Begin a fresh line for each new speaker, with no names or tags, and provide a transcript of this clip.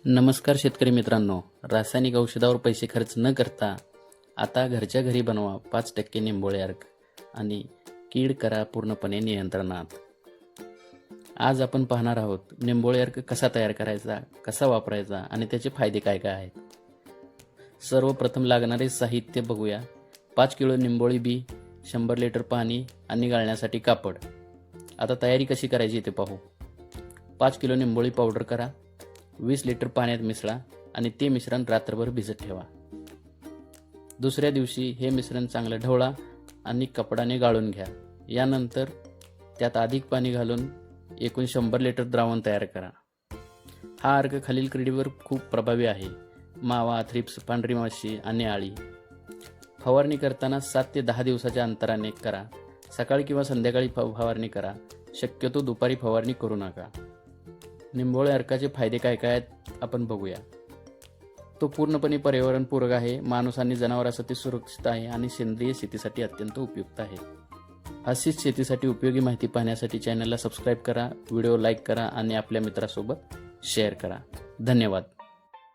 नमस्कार शेतकरी मित्रांनो, रासायनिक औषधावर पैसे खर्च न करता आता घरच्या घरी बनवा 5% निंबोळी अर्क आणि कीड करा पूर्णपणे नियंत्रणात. आज आपण पाहणार आहोत निंबोळी अर्क कसा तयार करायचा, कसा वापरायचा आणि त्याचे फायदे काय काय आहेत. सर्वप्रथम लागणारे साहित्य बघूया. 5 किलो निंबोळी बी, 100 लिटर पाणी आणि गाळण्यासाठी कापड. आता तयारी कशी करायची ते पाहू. 5 किलो निंबोळी पावडर करा, 20 लिटर पाण्यात मिसळा आणि ते मिश्रण रात्रभर भिजत ठेवा. दुसऱ्या दिवशी हे मिश्रण चांगलं ढवळा आणि कपडाने गाळून घ्या. यानंतर त्यात अधिक पाणी घालून एकूण 100 लिटर द्रावण तयार करा. हा अर्क खालील किडीवर खूप प्रभावी आहे: मावा, थ्रिप्स, पांढरी माशी आणि आळी. फवारणी करताना 7 ते 10 दिवसाच्या अंतराने करा. सकाळी किंवा संध्याकाळी फवारणी करा. शक्यतो दुपारी फवारणी करू नका. निंबोळी अर्काचे फायदे काय काय आहेत आपण बघूया. तो पूर्णपणे पर्यावरणपूरक आहे, माणूस आणि जनावरांसाठी सुरक्षित आहे आणि सेंद्रिय शेतीसाठी अत्यंत उपयुक्त आहे. अशीच शेतीसाठी उपयोगी माहिती पाहण्यासाठी चॅनलला सबस्क्राईब करा, व्हिडिओ लाईक करा आणि आपल्या मित्रासोबत शेअर करा. धन्यवाद.